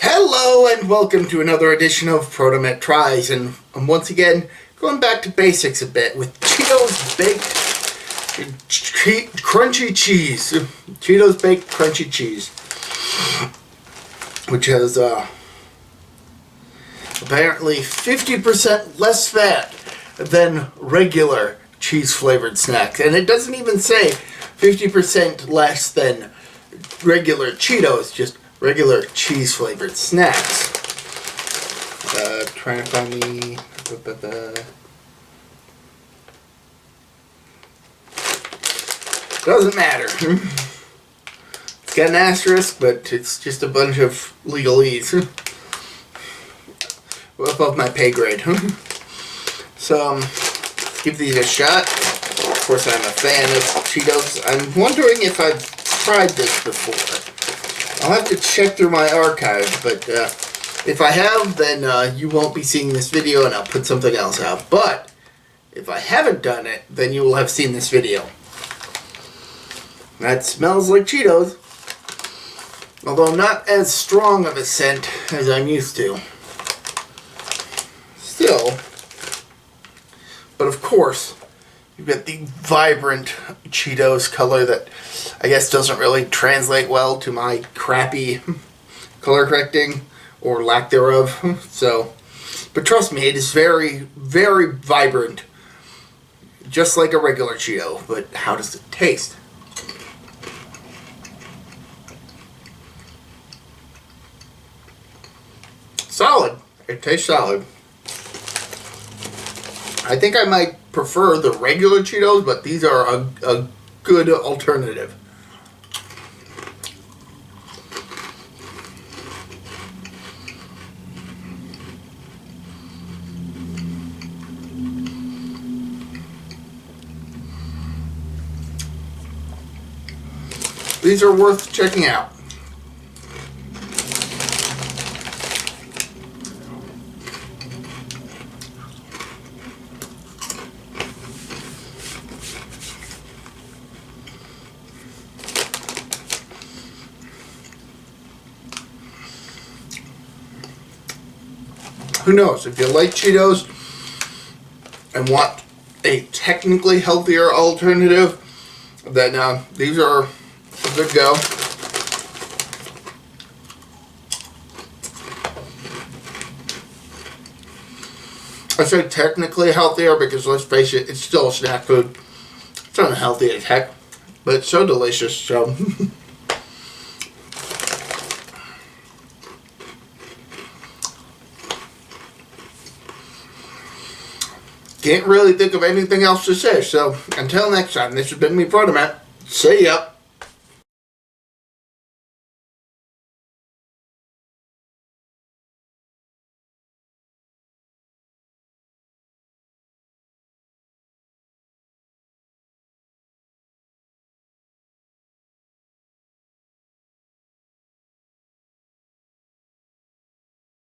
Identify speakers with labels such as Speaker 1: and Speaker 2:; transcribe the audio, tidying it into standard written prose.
Speaker 1: Hello and welcome to another edition of ProtoMet Tries, and I'm once again going back to basics a bit with Cheetos baked crunchy cheese. Cheetos baked crunchy cheese, which has apparently 50% less fat than regular cheese flavored snacks, and it doesn't even say 50% less than regular Cheetos, just regular cheese flavored snacks. Trying to find the doesn't matter. It's got an asterisk, but it's just a bunch of legalese above my pay grade. So give these a shot. Of course, I'm a fan of Cheetos. I'm wondering if I've tried this before. I'll have to check through my archive, but if I have, then you won't be seeing this video and I'll put something else out. But if I haven't done it, then you will have seen this video. That smells like Cheetos, although not as strong of a scent as I'm used to. Still, but of course, you've got the vibrant Cheetos color that I guess doesn't really translate well to my crappy color correcting or lack thereof. So, but trust me, it is very, very vibrant, just like a regular Cheeto. But how does it taste? Solid. It tastes solid. I think I might prefer the regular Cheetos, but these are a good alternative. These are worth checking out. Who knows, if you like Cheetos and want a technically healthier alternative, then these are a good go. I say technically healthier because, let's face it, it's still a snack food. It's unhealthy as heck, but it's so delicious, so... Can't really think of anything else to say, so until next time, this has been me, ProtoMet. See ya!